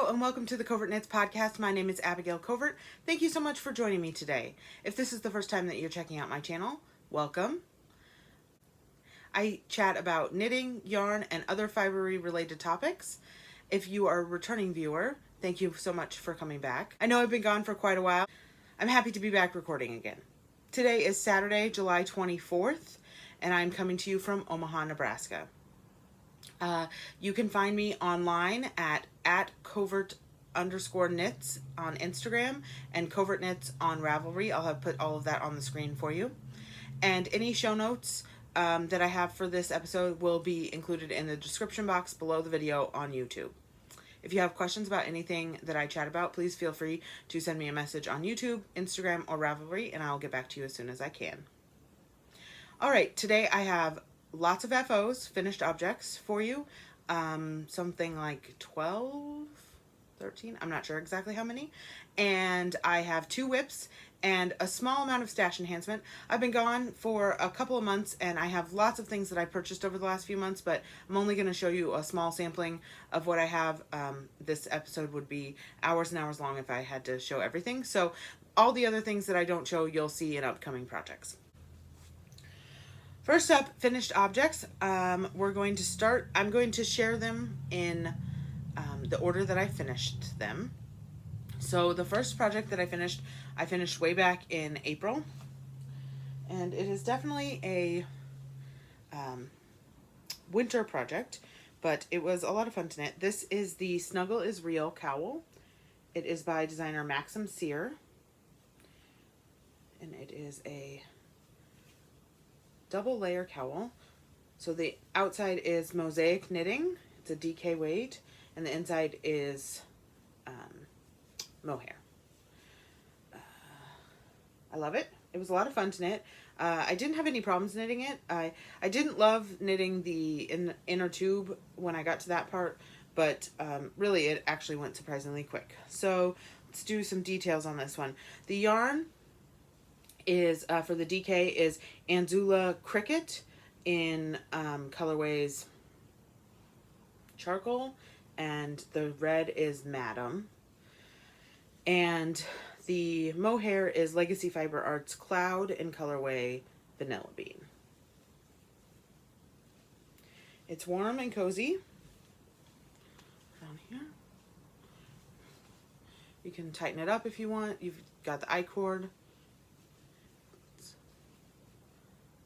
Hello and welcome to the Covert Knits podcast. My name is Abigail Covert. Thank you so much for joining me today. If this is the first time that you're checking out my channel, welcome. I chat about knitting, yarn, and other fibery related topics. If you are a returning viewer, thank you so much for coming back. I know I've been gone for quite a while. I'm happy to be back recording again. Today is Saturday, July 24th, and I'm coming to you from Omaha, Nebraska. You can find me online at covert_knits on Instagram and Covert Knits on Ravelry. I'll have put all of that on the screen for you. And any show notes that I have for this episode will be included in the description box below the video on YouTube. If you have questions about anything that I chat about, please feel free to send me a message on YouTube, Instagram, or Ravelry, and I'll get back to you as soon as I can. All right, today I have lots of FOs, finished objects, for you. Something like 12, 13, I'm not sure exactly how many. And I have 2 whips and a small amount of stash enhancement. I've been gone for a couple of months and I have lots of things that I purchased over the last few months, but I'm only going to show you a small sampling of what I have. This episode would be hours and hours long if I had to show everything. So all the other things that I don't show, you'll see in upcoming projects. First up, finished objects. I'm going to share them in the order that I finished them. So the first project that I finished way back in April. And it is definitely a winter project, but it was a lot of fun to knit. This is the Snuggle is Real cowl. It is by designer Maxim. And it is a double layer cowl. So the outside is mosaic knitting, it's a DK weight, and the inside is mohair. I love it. It was a lot of fun to knit. I didn't have any problems knitting it. I didn't love knitting the inner tube when I got to that part, but really it actually went surprisingly quick. So let's do some details on this one. The yarn is for the DK is Anzula Cricket in Colorways Charcoal, and the red is Madam. And the mohair is Legacy Fiber Arts Cloud in Colorway Vanilla Bean. It's warm and cozy. Down here. You can tighten it up if you want. You've got the I-cord.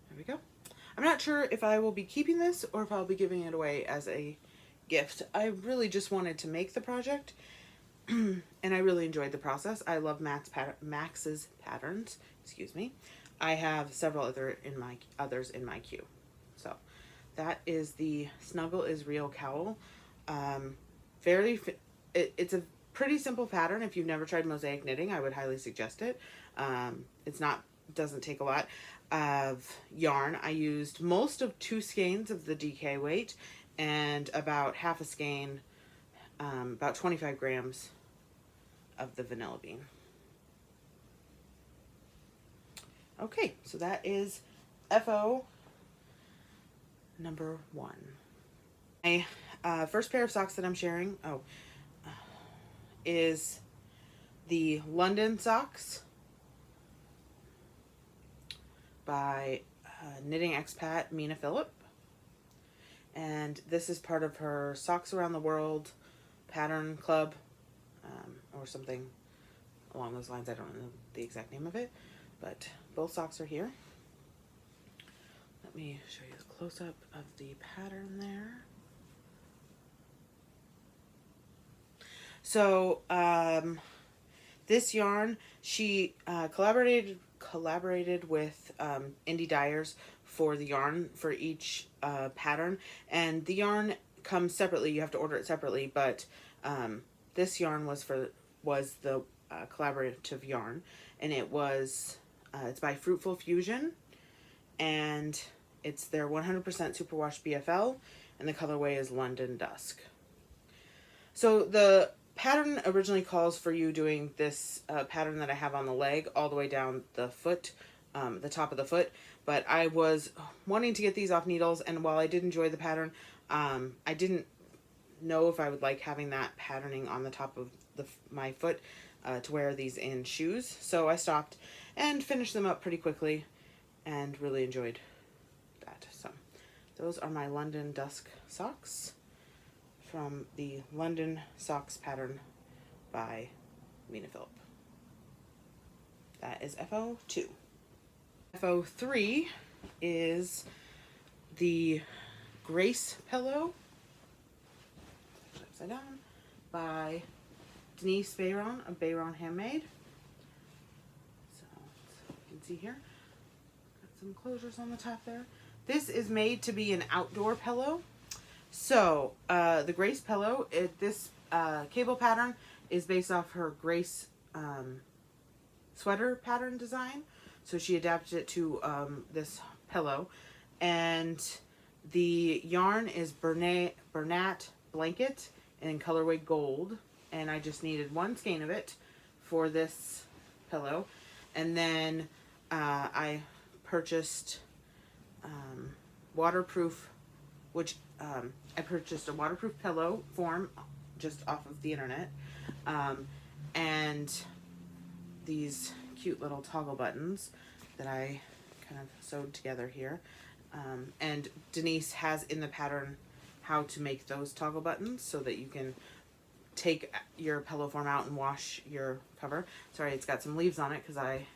There we go. I'm not sure if I will be keeping this or if I'll be giving it away as a gift. I really just wanted to make the project and I really enjoyed the process. I love Max's patterns. Excuse me. I have several others in my queue. So that is the Snuggle is Real cowl. It's a pretty simple pattern. If you've never tried mosaic knitting, I would highly suggest it. Doesn't take a lot of yarn. I used most of 2 skeins of the DK weight and about half a skein, about 25 grams of the vanilla bean. Okay, so that is FO number 1. My first pair of socks that I'm sharing is the London socks by Knitting Expat Mina. And this is part of her Socks Around the World pattern club, or something along those lines. I don't know the exact name of it, but both socks are here. Let me show you a close-up of the pattern there. So this yarn, she collaborated with Indie Dyers for the yarn for each pattern, and the yarn comes separately. You have to order it separately, but this yarn was the collaborative yarn, and it's by Fruitful Fusion, and it's their 100% superwash BFL, and the colorway is London Dusk. So the pattern originally calls for you doing this pattern that I have on the leg all the way down the foot, the top of the foot, but I was wanting to get these off needles, and while I did enjoy the pattern, I didn't know if I would like having that patterning on the top of my foot to wear these in shoes. So I stopped and finished them up pretty quickly and really enjoyed that. So those are my London Dusk socks from the London Socks pattern by Mina Phillip. That is FO2. FO3 is the Grace Pillow, upside down, by Denise Bayron of Bayron Handmade. So you can see here, got some closures on the top there. This is made to be an outdoor pillow. So the Grace Pillow, this cable pattern is based off her Grace sweater pattern design. So she adapted it to this pillow, and the yarn is Bernat Blanket in Colorway Gold, and I just needed one skein of it for this pillow. And then I purchased waterproof, which I purchased a waterproof pillow form just off of the internet, and these cute little toggle buttons that I kind of sewed together here. And Denise has in the pattern how to make those toggle buttons so that you can take your pillow form out and wash your cover. Sorry, it's got some leaves on it because I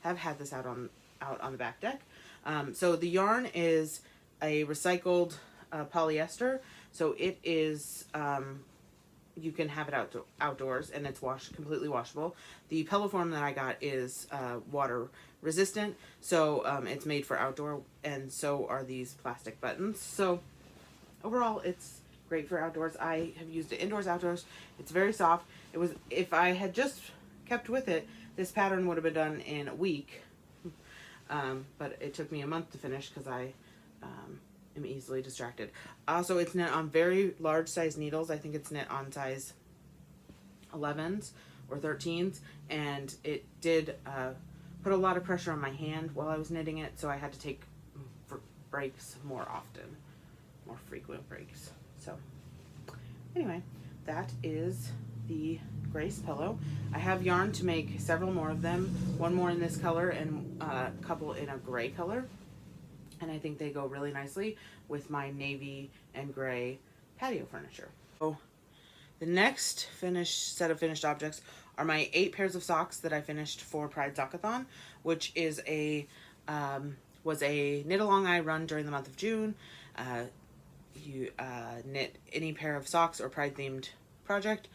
have had this out on the back deck. So the yarn is a recycled polyester, so it is you can have it outdoors, and it's completely washable. The pillow form that I got is water resistant, so it's made for outdoor, and so are these plastic buttons. So overall, it's great for outdoors. I have used it indoors, outdoors. It's very soft. It was, if I had just kept with it, this pattern would have been done in a week, but it took me a month to finish because I am easily distracted. Also, it's knit on very large size needles. I think it's knit on size 11s or 13s, and it did put a lot of pressure on my hand while I was knitting it, so I had to take breaks more often, more frequent breaks. So anyway, that is the Grace Pillow. I have yarn to make several more of them, one more in this color and a couple in a gray color, and I think they go really nicely with my navy and gray patio furniture. So the next set of finished objects are my 8 pairs of socks that I finished for Pride Sockathon, which is was a knit along I run during the month of June. You knit any pair of socks or Pride themed project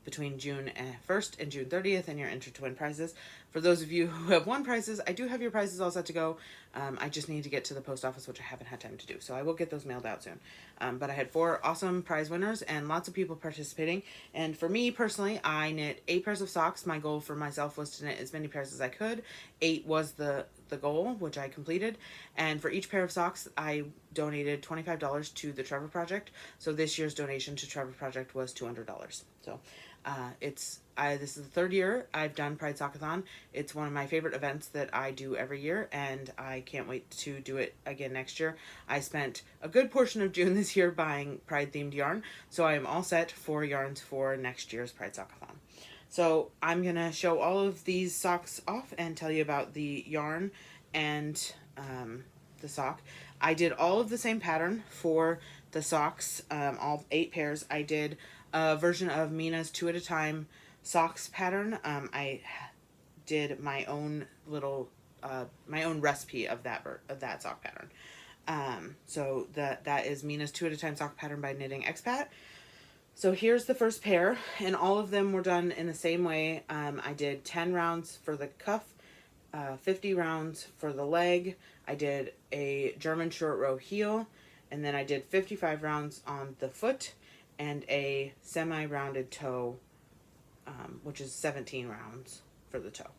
between June 1st and June 30th, and you're entered to win prizes. For those of you who have won prizes, I do have your prizes all set to go. I just need to get to the post office, which I haven't had time to do, so I will get those mailed out soon. But I had 4 awesome prize winners and lots of people participating. And for me personally, I knit 8 pairs of socks. My goal for myself was to knit as many pairs as I could. 8 was the goal, which I completed. And for each pair of socks, I donated $25 to the Trevor Project. So this year's donation to Trevor Project was $200. So this is the 3rd year I've done Pride Sockathon. It's one of my favorite events that I do every year, and I can't wait to do it again next year. I spent a good portion of June this year buying Pride themed yarn, so I am all set for yarns for next year's Pride Sockathon. So I'm gonna show all of these socks off and tell you about the yarn and the sock. I did all of the same pattern for the socks, all 8 pairs. I did a version of Mina's 2 at a time socks pattern. I did my own little my own recipe of that sock pattern. So that is Mina's 2 at a time sock pattern by Knitting Expat. So here's the first pair, and all of them were done in the same way. I did 10 rounds for the cuff, 50 rounds for the leg. I did a German short row heel, and then I did 55 rounds on the foot and a semi-rounded toe, which is 17 rounds for the toe.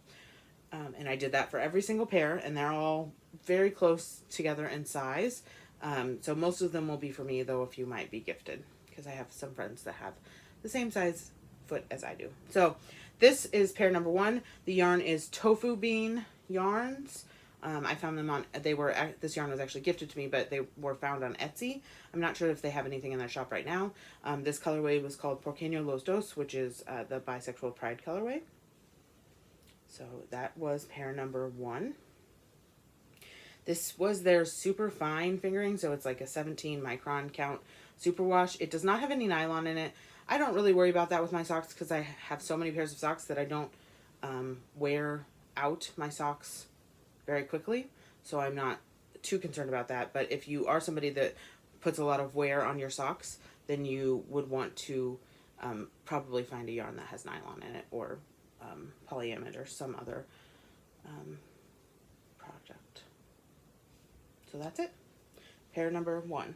And I did that for every single pair, and they're all very close together in size. So most of them will be for me, though a few might be gifted, because I have some friends that have the same size foot as I do. So this is pair number 1. The yarn is Tofubean yarns. I found them on, this yarn was actually gifted to me, but they were found on Etsy. I'm not sure if they have anything in their shop right now. This colorway was called Porqueno Los Dos, which is the Bisexual Pride colorway. So that was pair number 1. This was their super fine fingering, so it's like a 17 micron count superwash. It does not have any nylon in it. I don't really worry about that with my socks because I have so many pairs of socks that I don't wear out my socks very quickly, so I'm not too concerned about that. But if you are somebody that puts a lot of wear on your socks, then you would want to probably find a yarn that has nylon in it, or polyamide, or some other project. So that's it. Pair number 1.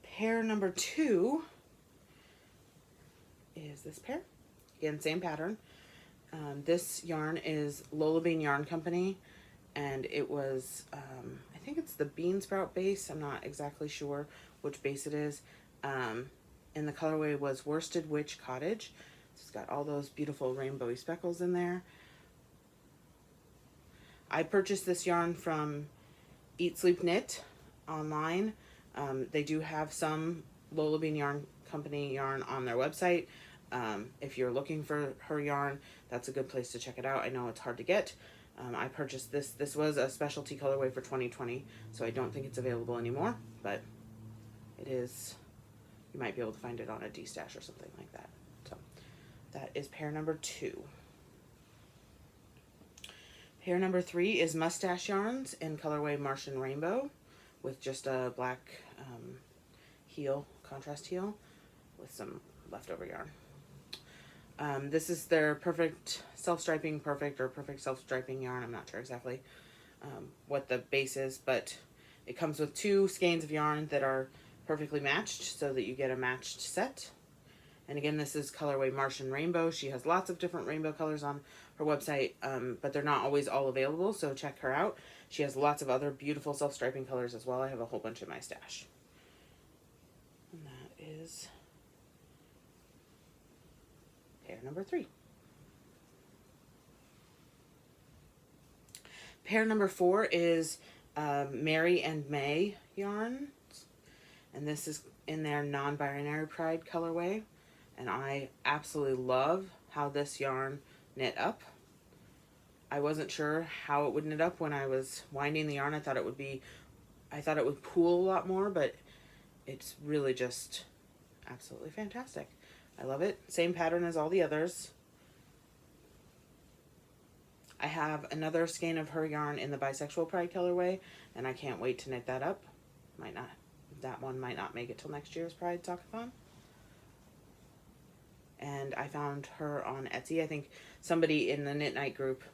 Pair number 2 is this pair. Again, same pattern. This yarn is LolaBean Yarn Company, and it was, I think it's the Bean Sprout base. I'm not exactly sure which base it is. And the colorway was Worsted Witch Cottage. So it's got all those beautiful rainbowy speckles in there. I purchased this yarn from Eat Sleep Knit online. They do have some LolaBean Yarn Company yarn on their website. If you're looking for her yarn, that's a good place to check it out. I know it's hard to get. I purchased this. This was a specialty colorway for 2020, so I don't think it's available anymore, but it is. You might be able to find it on a D-stash or something like that. So that is pair number 2. Pair number 3 is Mustache Yarns in colorway Martian Rainbow, with just a black heel, contrast heel, with some leftover yarn. This is their perfect self-striping yarn. I'm not sure exactly what the base is, but it comes with 2 skeins of yarn that are perfectly matched, so that you get a matched set. And again, this is colorway Martian Rainbow. She has lots of different rainbow colors on her website, but they're not always all available, so check her out. She has lots of other beautiful self-striping colors as well. I have a whole bunch in my stash. And that is pair number 3. Pair number 4 is Mary and May yarns, and this is in their non-binary pride colorway, and I absolutely love how this yarn knit up. I wasn't sure how it would knit up when I was winding the yarn. I thought it would pool a lot more, but it's really just absolutely fantastic. I love it. Same pattern as all the others. I have another skein of her yarn in the Bisexual Pride colorway, and I can't wait to knit that up. That one might not make it till next year's Pride Sockathon. And I found her on Etsy. I think somebody in the Knit Night group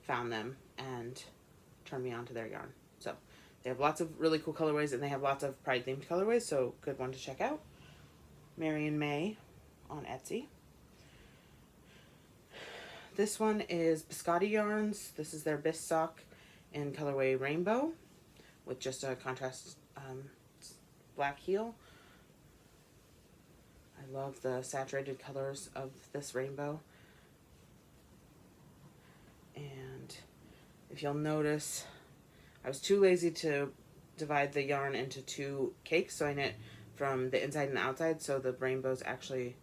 found them and turned me on to their yarn. So they have lots of really cool colorways, and they have lots of Pride themed colorways, so good one to check out. Mary and May on Etsy. This one is Biscotte yarns. This is their Biscotte in colorway Rainbow, with just a contrast black heel. I love the saturated colors of this rainbow. And if you'll notice, I was too lazy to divide the yarn into 2 cakes, so I knit from the inside and the outside, so the rainbows actually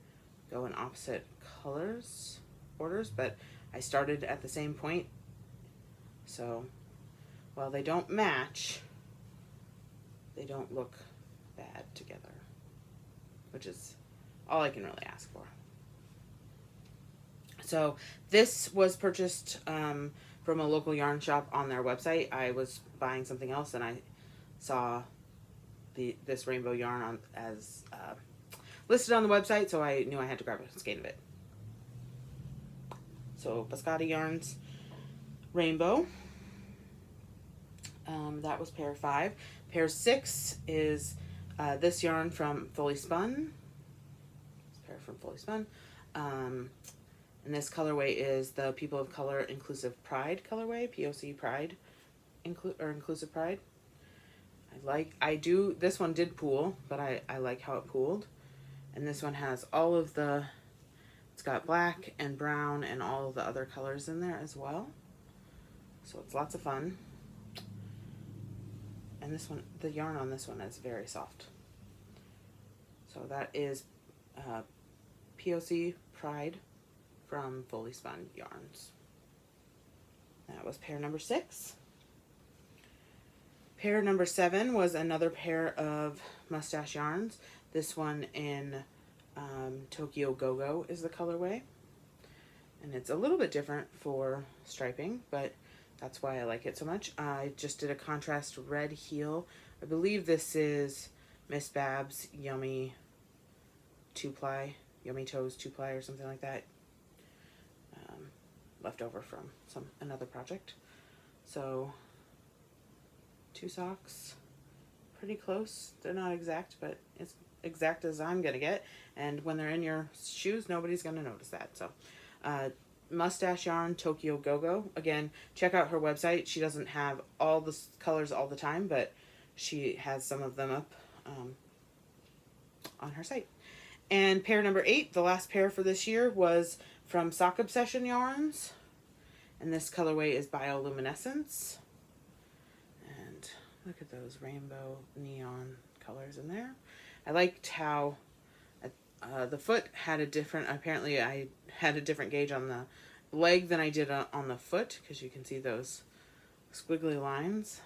go in opposite orders, but I started at the same point, so while they don't match, they don't look bad together, which is all I can really ask for. So this was purchased from a local yarn shop on their website. I was buying something else, and I saw this rainbow yarn as listed on the website, so I knew I had to grab a skein of it. So Biscotte yarns Rainbow. That was pair 5. Pair 6 is this yarn from Fully Spun. This pair from Fully Spun. And this colorway is the People of Color Inclusive Pride colorway, POC Pride, Inclusive Pride. This one did pool, but I like how it pooled. And this one has all of the, It's got black and brown and all of the other colors in there as well. So it's lots of fun. And this one, the yarn on this one is very soft. So that is POC Pride from Fully Spun Yarns. That was pair number 6. Pair number 7 was another pair of mustache yarns. This one in Tokyo Gogo is the colorway. And it's a little bit different for striping, but that's why I like it so much. I just did a contrast red heel. I believe this is Miss Bab's Yummy 2-ply, Yummy Toes 2-ply or something like that. Left over from another project. So 2 socks, pretty close. They're not exact, but it's exact as I'm gonna get. And when they're in your shoes, nobody's gonna notice that. So mustache yarn, Tokyo Gogo. Again, check out her website. She doesn't have all the colors all the time, but she has some of them up on her site. And pair number 8, the last pair for this year, was from Sock Obsession Yarns. And this colorway is Bioluminescence. And look at those rainbow neon colors in there. I liked how the foot had a different, apparently I had a different gauge on the leg than I did on the foot, because you can see those squiggly lines.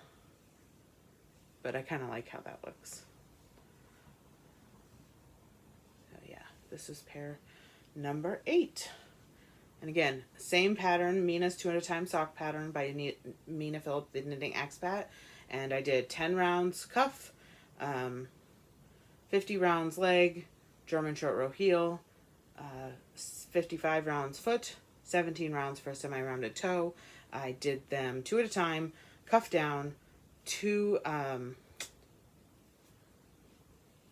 But I kind of like how that looks. So yeah, this is pair number 8. And again, same pattern, Mina's 2 at a time sock pattern by Mina Phillip, the Knitting Expat. And I did 10 rounds cuff, 50 rounds leg, German short row heel, 55 rounds foot, 17 rounds for a semi-rounded toe. I did them 2 at a time, cuff down, 2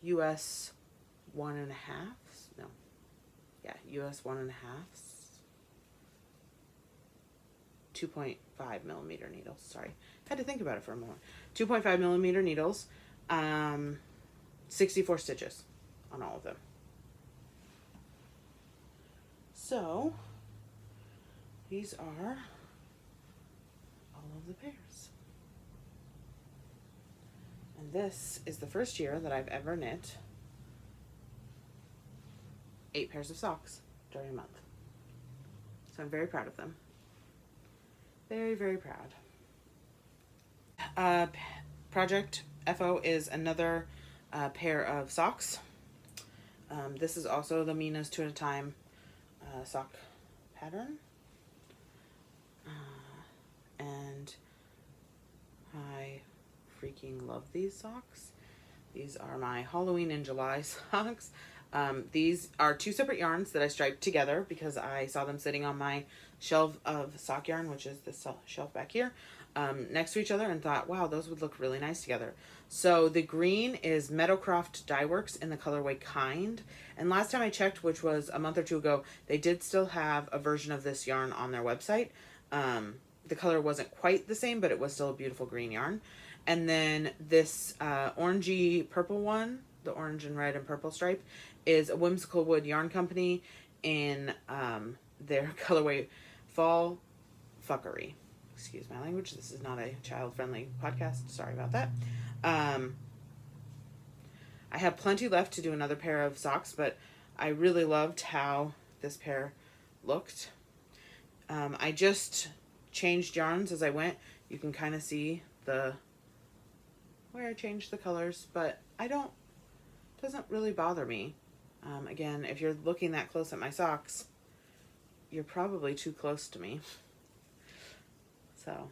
US 1.5. No, yeah, US 1.5. 2.5 millimeter needles. Sorry, had to think about it for a moment. 2.5 millimeter needles, 64 stitches on all of them. So these are all of the pairs. And this is the first year that I've ever knit 8 pairs of socks during a month. So I'm very proud of them. Very, very proud. Project FO is another pair of socks. This is also the Mina's 2 at a time sock pattern. And I freaking love these socks. These are my Halloween in July socks. These are 2 separate yarns that I striped together because I saw them sitting on my shelf of sock yarn, which is this shelf back here, next to each other, and thought, wow, those would look really nice together. So the green is Meadowcroft Dye Works in the colorway Kind. And last time I checked, which was a month or 2 ago, they did still have a version of this yarn on their website. The color wasn't quite the same, but it was still a beautiful green yarn. And then this orangey purple one, the orange and red and purple stripe, is a Whimsical Wood Yarn Company in their colorway Fall Fuckery. Excuse my language. This is not a child-friendly podcast. Sorry about that. I have plenty left to do another pair of socks, but I really loved how this pair looked. I just changed yarns as I went. You can kind of see where I changed the colors, but doesn't really bother me. Again, if you're looking that close at my socks, you're probably too close to me. So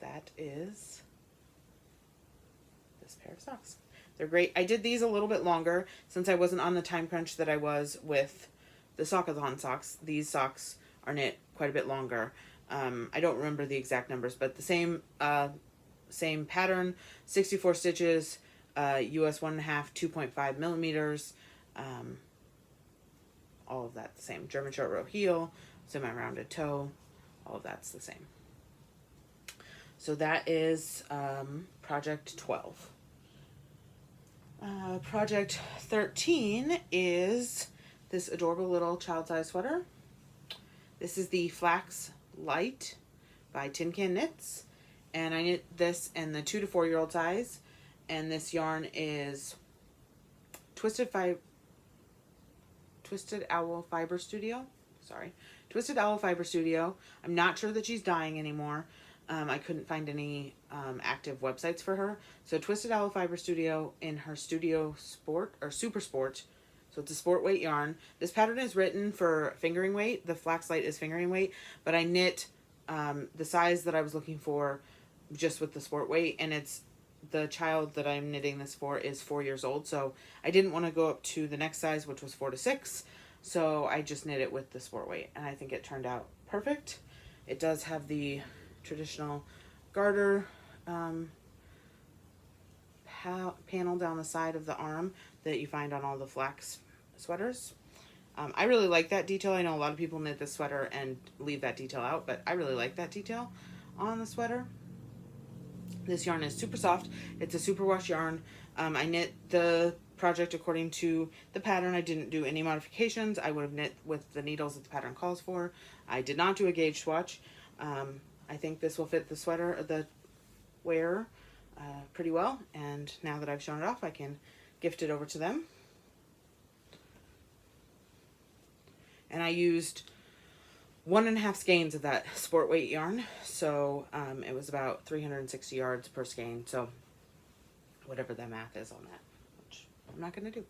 that is this pair of socks. They're great. I did these a little bit longer since I wasn't on the time crunch that I was with the Sockathon socks. These socks are knit quite a bit longer. I don't remember the exact numbers, but the same pattern, 64 stitches, US 1.5, 2.5 millimeters, all of that the same. German short row heel, semi-rounded toe, all of that's the same. So that is project 12. Project 13 is this adorable little child-size sweater. This is the Flax Light by Tin Can Knits, and I knit this in the 2 to 4 year old size, and this yarn is Twisted Owl Fiber Studio. Sorry, Twisted Owl Fiber Studio. I'm not sure that she's dying anymore. I couldn't find any active websites for her. So Twisted Owl Fiber Studio in her Studio Sport or Super Sport. So it's a sport weight yarn. This pattern is written for fingering weight. The Flax Light is fingering weight, but I knit the size that I was looking for just with the sport weight, and it's the child that I'm knitting this for is 4 years old, so I didn't want to go up to the next size, which was 4 to 6, so I just knit it with the sport weight, and I think it turned out perfect. It does have the traditional garter panel down the side of the arm that you find on all the flax sweaters. I really like that detail. I know a lot of people knit this sweater and leave that detail out, but I really like that detail on the sweater. This yarn is super soft. It's a superwash yarn. I knit the project according to the pattern. I didn't do any modifications. I would have knit with the needles that the pattern calls for. I did not do a gauge swatch. I think this will fit the sweater, the wearer, pretty well. And now that I've shown it off, I can gift it over to them. And I used 1.5 skeins of that sport weight yarn, so it was about 360 yards per skein, so whatever the math is on that, which I'm not going to do.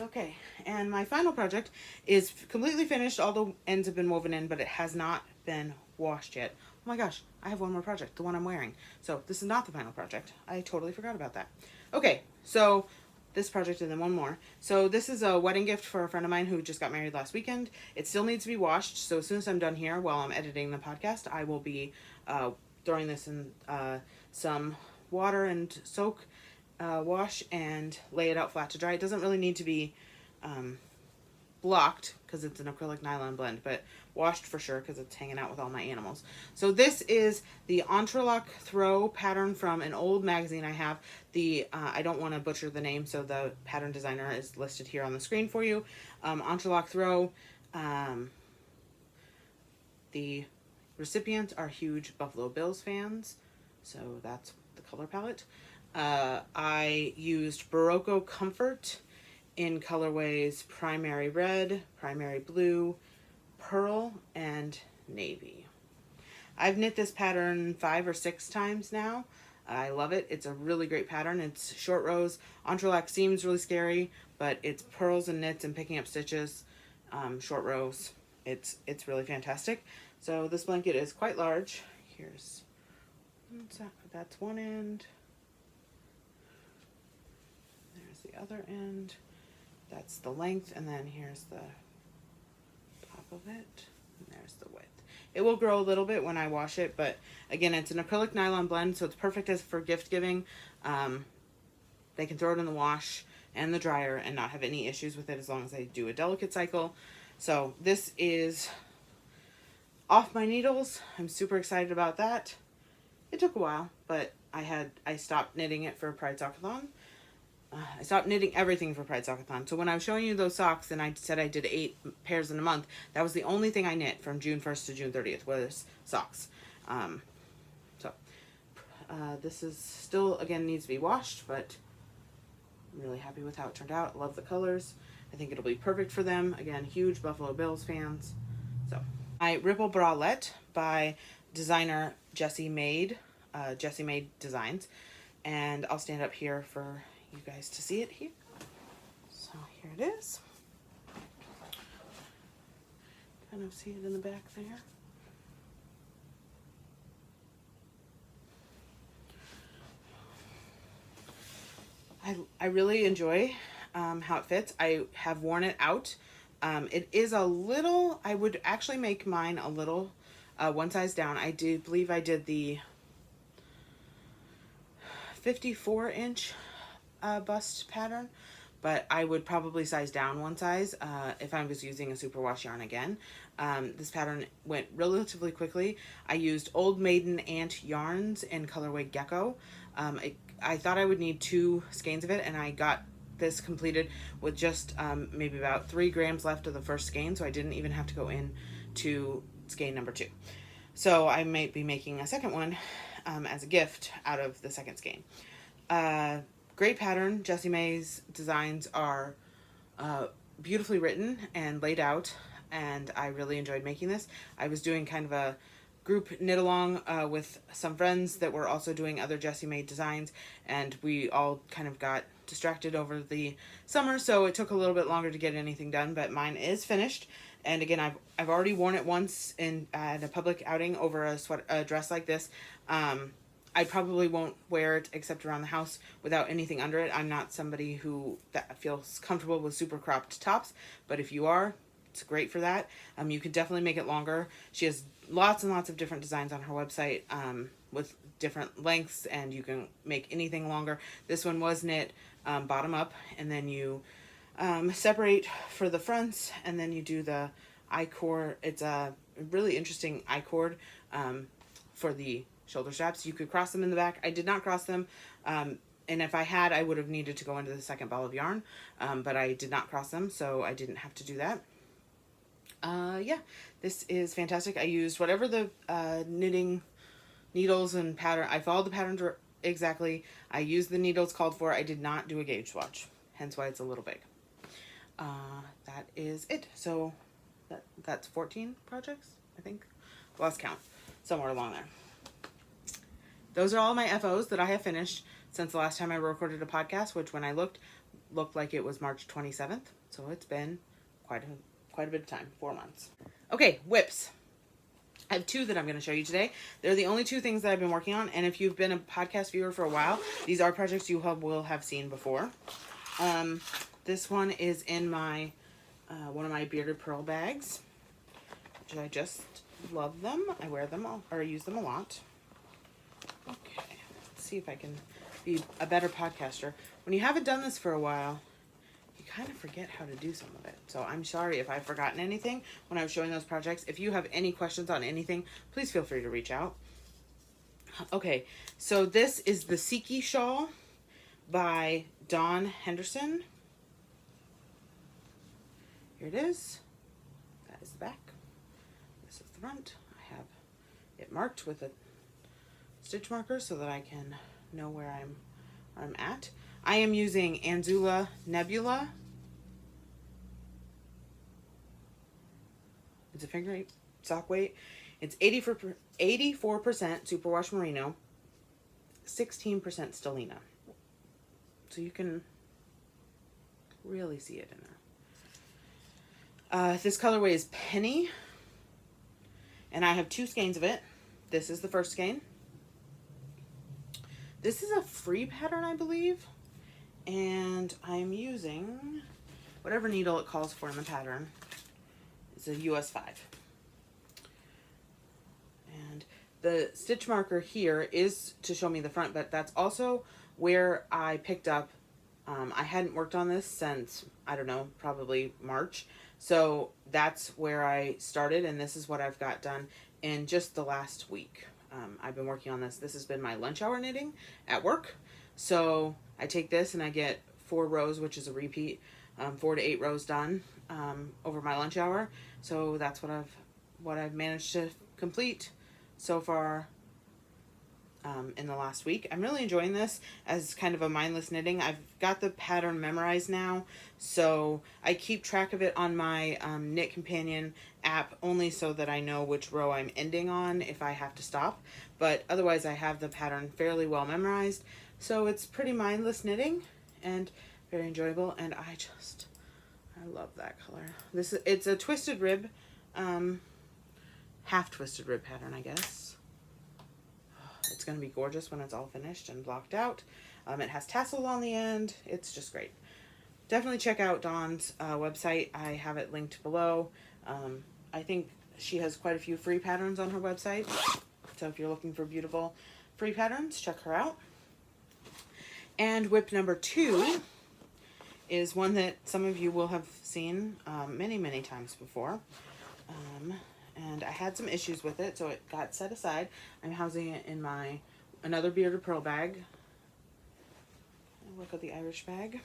Okay, and my final project is completely finished. All the ends have been woven in, but it has not been washed yet. Oh my gosh, I have one more project, the one I'm wearing. So this is not the final project. I totally forgot about that. Okay, so this project and then one more. So this is a wedding gift for a friend of mine who just got married last weekend. It still needs to be washed. So as soon as I'm done here while I'm editing the podcast, I will be throwing this in some water and soak, wash, and lay it out flat to dry. It doesn't really need to be blocked because it's an acrylic nylon blend, but washed for sure because it's hanging out with all my animals. So this is the Entrelac Throw pattern from an old magazine I have. The I don't want to butcher the name, so the pattern designer is listed here on the screen for you. Entrelac Throw. The recipients are huge Buffalo Bills fans, so that's the color palette. I used Barocco Comfort in colorways Primary Red, Primary Blue, Pearl, and Navy. I've knit this pattern 5 or 6 times now. I love it. It's a really great pattern. It's short rows. Entrelac seems really scary, but it's purls and knits and picking up stitches, short rows. It's really fantastic. So this blanket is quite large. Here's, that's one end. There's the other end. That's the length, and then here's the top of it, and there's the width. It will grow a little bit when I wash it, but again, it's an acrylic nylon blend, so it's perfect as for gift giving. They can throw it in the wash and the dryer and not have any issues with it as long as they do a delicate cycle. So this is off my needles. I'm super excited about that. It took a while, but I stopped knitting it for Pride Sockathon. I stopped knitting everything for Pride Sockathon. So when I was showing you those socks and I said I did 8 pairs in a month, that was the only thing I knit from June 1st to June 30th was socks. This is still, again, needs to be washed, but I'm really happy with how it turned out. I love the colors. I think it'll be perfect for them. Again, huge Buffalo Bills fans. So, my Ripple Bralette by designer Jessie Made Designs. And I'll stand up here for you guys to see it here. So here it is. Kind of see it in the back there. I really enjoy how it fits. I have worn it out. It is a little, I would actually make mine a little one size down. I do believe I did the 54-inch bust pattern, but I would probably size down one size if I was using a superwash yarn again. This pattern went relatively quickly. I used Old Maiden Ant yarns in colorway Gecko. I thought I would need 2 skeins of it, and I got this completed with just maybe about 3 grams left of the first skein, so I didn't even have to go in to skein number 2. So I might be making a second one as a gift out of the second skein. Great pattern. Jessie Mae's designs are beautifully written and laid out, and I really enjoyed making this. I was doing kind of a group knit along with some friends that were also doing other Jessie Mae designs, and we all kind of got distracted over the summer, so it took a little bit longer to get anything done, but mine is finished. And again, I've already worn it once at a public outing over a dress like this. I probably won't wear it except around the house without anything under it. I'm not somebody who that feels comfortable with super cropped tops, but if you are, it's great for that. You can definitely make it longer. She has lots and lots of different designs on her website with different lengths, and you can make anything longer. This one was knit bottom up, and then you separate for the fronts, and then you do the I-cord. It's a really interesting I-cord for the shoulder straps. You could cross them in the back. I did not cross them, and if I had, I would have needed to go into the second ball of yarn, but I did not cross them, so I didn't have to do that. Yeah, this is fantastic. I used whatever the knitting needles and pattern. I followed the patterns exactly. I used the needles called for. I did not do a gauge swatch, hence why it's a little big. That is it. So that's 14 projects, I think. Lost count, somewhere along there. Those are all my FOs that I have finished since the last time I recorded a podcast, which when I looked like it was March 27th. So it's been quite a bit of time, 4 months. Okay, whips. I have 2 that I'm going to show you today. They're the only 2 things that I've been working on, and if you've been a podcast viewer for a while, these are projects you will have seen before. This one is in my one of my bearded pearl bags, which I just love them. I wear them or use them a lot. Okay, let's see if I can be a better podcaster. When you haven't done this for a while, you kind of forget how to do some of it. So I'm sorry if I've forgotten anything when I was showing those projects. If you have any questions on anything, please feel free to reach out. Okay, so this is the Siki shawl by Dawn Henderson. Here it is. That is the back. This is the front. I have it marked with a stitch marker so that I can know where I'm at. I am using Anzula Nebula. It's a finger eight sock weight. It's 84% superwash merino, 16% stellina. So you can really see it in there. This colorway is Penny, and I have 2 skeins of it. This is the first skein. This is a free pattern, I believe, and I'm using whatever needle it calls for in the pattern. It's a US 5. And the stitch marker here is to show me the front, but that's also where I picked up. I hadn't worked on this since, I don't know, probably March. So that's where I started, and this is what I've got done in just the last week. I've been working on this. This has been my lunch hour knitting at work. So I take this and I get 4 rows, which is a repeat, 4 to 8 rows done over my lunch hour. So that's what I've managed to complete so far in the last week. I'm really enjoying this as kind of a mindless knitting. I've got the pattern memorized now, so I keep track of it on my Knit Companion app only so that I know which row I'm ending on if I have to stop. But otherwise I have the pattern fairly well memorized, so it's pretty mindless knitting and very enjoyable, and I love that color. It's a twisted rib, half twisted rib pattern, I guess. It's going to be gorgeous when it's all finished and blocked out. It has tassels on the end. It's just great. Definitely check out Dawn's website. I have it linked below. I think she has quite a few free patterns on her website. So if you're looking for beautiful free patterns, check her out. And whip number 2 is one that some of you will have seen many, many times before. And I had some issues with it, so it got set aside. I'm housing it in my another bearded pearl bag. Look at the Irish bag.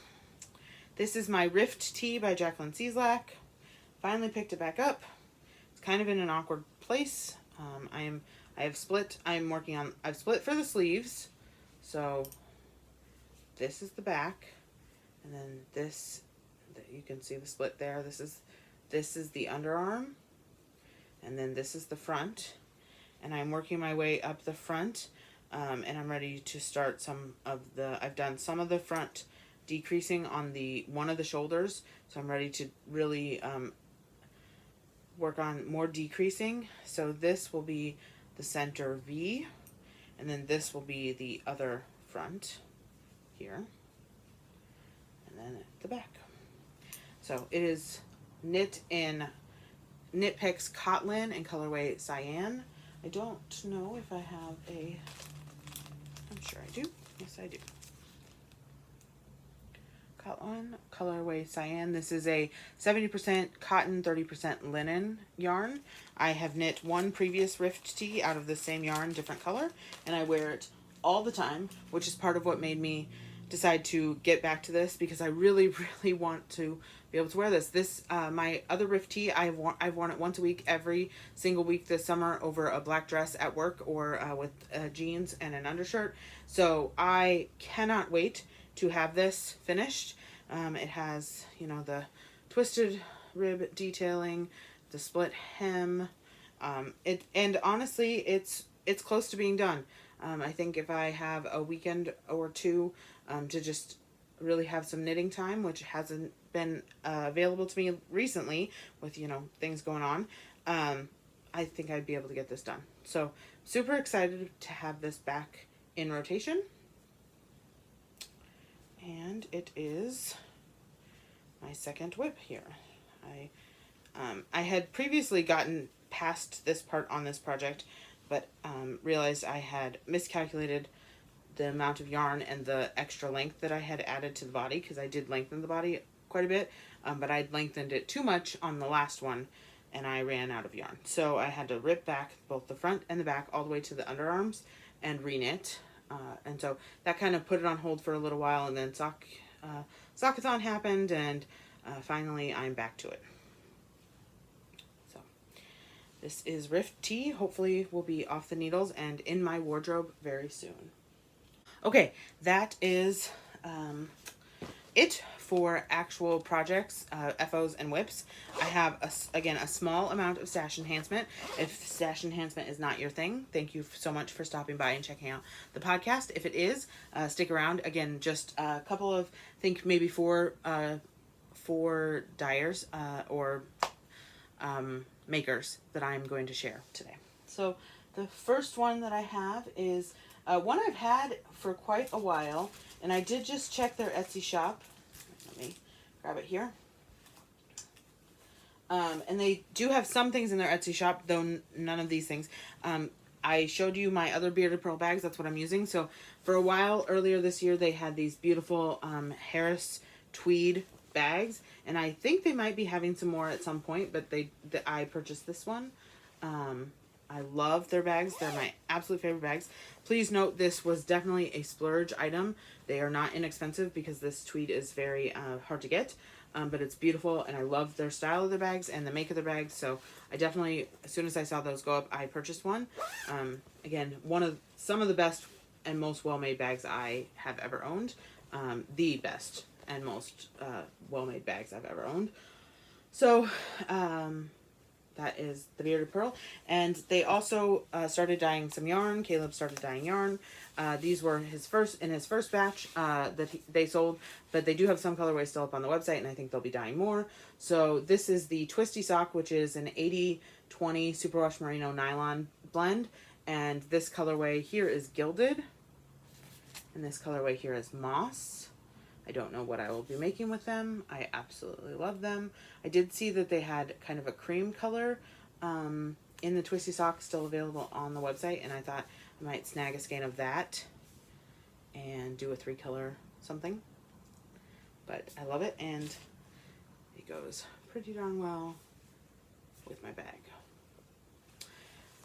This is my Rift Tee by Jacqueline Cieslak. Finally picked it back up. It's kind of in an awkward place. I've split for the sleeves. So this is the back, and then this, you can see the split there. This is the underarm, and then this is the front, and I'm working my way up the front, and I'm ready to start I've done some of the front decreasing on one of the shoulders, so I'm ready to really work on more decreasing. So this will be the center V, and then this will be the other front here, and then at the back. So it is knit in Knit Picks Cotlin and colorway Cyan. I don't know if I have I'm sure I do. Yes, I do. Cotlin, colorway Cyan. This is a 70% cotton, 30% linen yarn. I have knit one previous Rift tee out of the same yarn, different color, and I wear it all the time, which is part of what made me decide to get back to this, because I really, really want to be able to wear this. This, my other Rift tee, I've worn it once a week, every single week this summer, over a black dress at work, or with jeans and an undershirt. So I cannot wait to have this finished. It has, the twisted rib detailing, the split hem. And honestly, it's close to being done. I think if I have a weekend or two to just really have some knitting time, which hasn't been available to me recently with, things going on, I think I'd be able to get this done. So super excited to have this back in rotation. And it is my second whip here. I had previously gotten past this part on this project, but realized I had miscalculated the amount of yarn and the extra length that I had added to the body, because I did lengthen the body quite a bit, but I'd lengthened it too much on the last one, and I ran out of yarn. So I had to rip back both the front and the back all the way to the underarms and reknit. And so that kind of put it on hold for a little while, and then Sockathon happened, and finally I'm back to it. So this is Rift Tee. Hopefully will be off the needles and in my wardrobe very soon. Okay, that is it for actual projects, FOs and whips. I have, again, a small amount of stash enhancement. If stash enhancement is not your thing, thank you so much for stopping by and checking out the podcast. If it is, stick around. Again, just a couple of, think maybe four dyers or makers that I'm going to share today. So the first one that I have is one I've had for quite a while, and I did just check their Etsy shop. Let me grab it here. And they do have some things in their Etsy shop, though none of these things. I showed you my other bearded pearl bags. That's what I'm using. So for a while earlier this year, they had these beautiful Harris tweed bags, and I think they might be having some more at some point, but I purchased this one. I love their bags. They're my absolute favorite bags. Please note, this was definitely a splurge item. They are not inexpensive, because this tweed is very hard to get, but it's beautiful, and I love their style of their bags and the make of their bags. So I definitely, as soon as I saw those go up, I purchased one. Again, some of the best and most well-made bags I have ever owned. The best and most well-made bags I've ever owned. So that is the bearded pearl. And they also started dyeing some yarn. Caleb started dyeing yarn. These were his first batch that they sold, but they do have some colorways still up on the website, and I think they'll be dyeing more. So this is the Twisty Sock, which is an 80-20 superwash merino nylon blend, and this colorway here is Gilded, and this colorway here is Moss. I don't know what I will be making with them. I absolutely love them. I did see that they had kind of a cream color in the Twisty Sock still available on the website, and I thought I might snag a skein of that and do a 3-color something. But I love it, and it goes pretty darn well with my bag.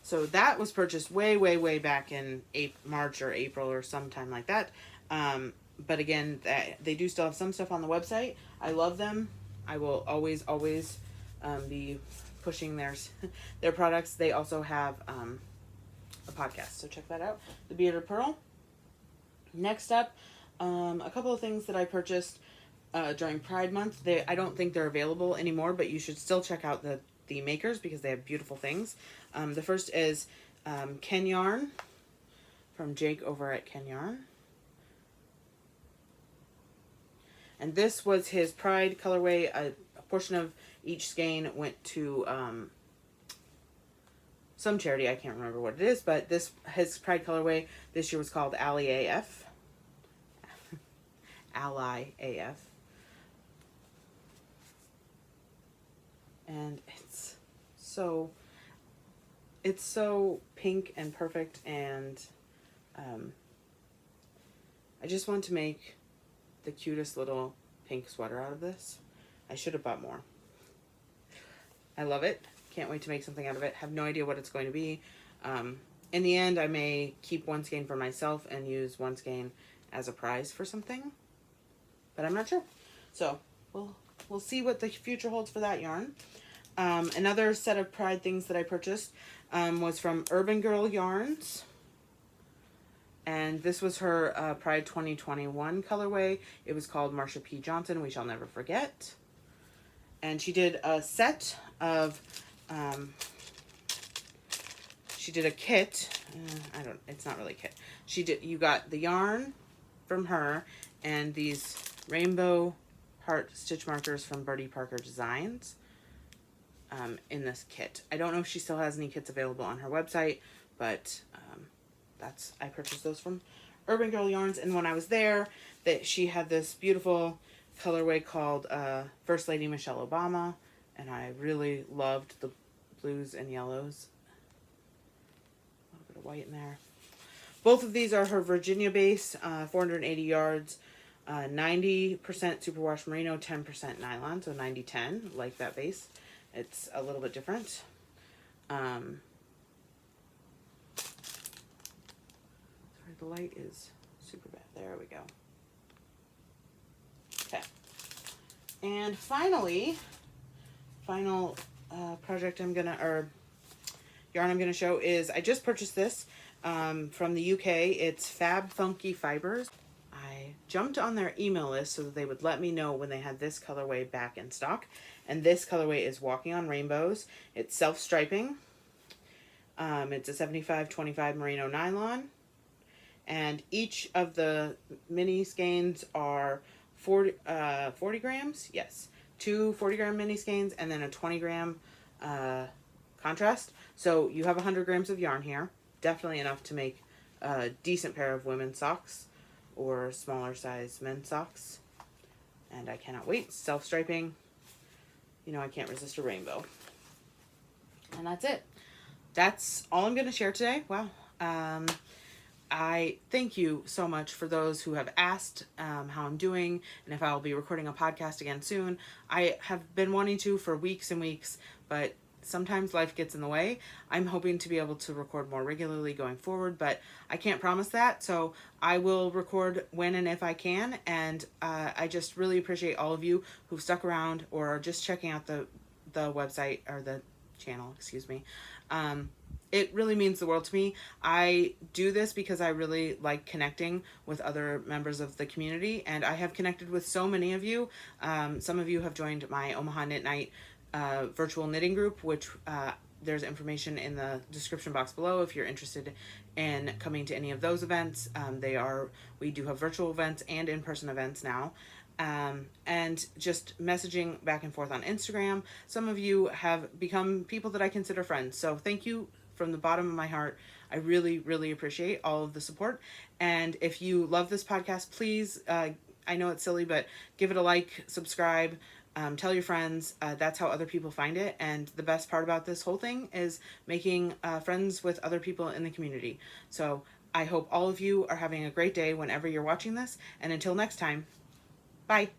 So that was purchased way, way, way back in March or April or sometime like that. But again, they do still have some stuff on the website. I love them. I will always, always be pushing their products. They also have a podcast, so check that out. The Bearded Pearl. Next up, a couple of things that I purchased during Pride Month. I don't think they're available anymore, but you should still check out the makers because they have beautiful things. The first is Ken Yarn from Jake over at Ken Yarn. And this was his Pride colorway. A portion of each skein went to some charity. I can't remember what it is, but his Pride colorway this year was called Ally AF. Ally AF. And it's so pink and perfect, and I just want to make the cutest little pink sweater out of this. I should have bought more. I love it. Can't wait to make something out of it. Have no idea what it's going to be. In the end, I may keep one skein for myself and use one skein as a prize for something, but I'm not sure. So we'll see what the future holds for that yarn. Another set of Pride things that I purchased was from Urban Girl Yarns. And this was her Pride 2021 colorway. It was called Marsha P. Johnson, We Shall Never Forget. And she did a set of, she did a kit. It's not really a kit. You got the yarn from her and these rainbow heart stitch markers from Birdie Parker Designs in this kit. I don't know if she still has any kits available on her website, but I purchased those from Urban Girl Yarns. And when I was there, she had this beautiful colorway called First Lady Michelle Obama, and I really loved the blues and yellows. A little bit of white in there. Both of these are her Virginia base, 480 yards, 90% superwash merino, 10% nylon, so 90-10, like that base. It's a little bit different. Sorry, the light is super bad. There we go. Okay. And final project yarn I'm gonna show is, I just purchased this from the UK. It's Fab Funky Fibers. I jumped on their email list so that they would let me know when they had this colorway back in stock. And this colorway is Walking on Rainbows. It's self-striping. It's a 75-25 merino nylon. And each of the mini skeins are 40 grams. Yes. 2 40-gram mini skeins and then a 20-gram contrast. So you have 100 grams of yarn here. Definitely enough to make a decent pair of women's socks or smaller size men's socks. And I cannot wait. Self-striping. You know, I can't resist a rainbow. And that's it. That's all I'm going to share today. Wow. I thank you so much for those who have asked how I'm doing and if I'll be recording a podcast again soon. I have been wanting to for weeks and weeks, but sometimes life gets in the way. I'm hoping to be able to record more regularly going forward, but I can't promise that. So I will record when and if I can. And I just really appreciate all of you who've stuck around or are just checking out the website or the channel, excuse me. It really means the world to me. I do this because I really like connecting with other members of the community, and I have connected with so many of you. Some of you have joined my Omaha Knit Night virtual knitting group, which there's information in the description box below if you're interested in coming to any of those events. We do have virtual events and in-person events now. And just messaging back and forth on Instagram. Some of you have become people that I consider friends. So thank you from the bottom of my heart. I really, really appreciate all of the support. And if you love this podcast, please, I know it's silly, but give it a like, subscribe, tell your friends. That's how other people find it. And the best part about this whole thing is making friends with other people in the community. So I hope all of you are having a great day whenever you're watching this. And until next time, bye.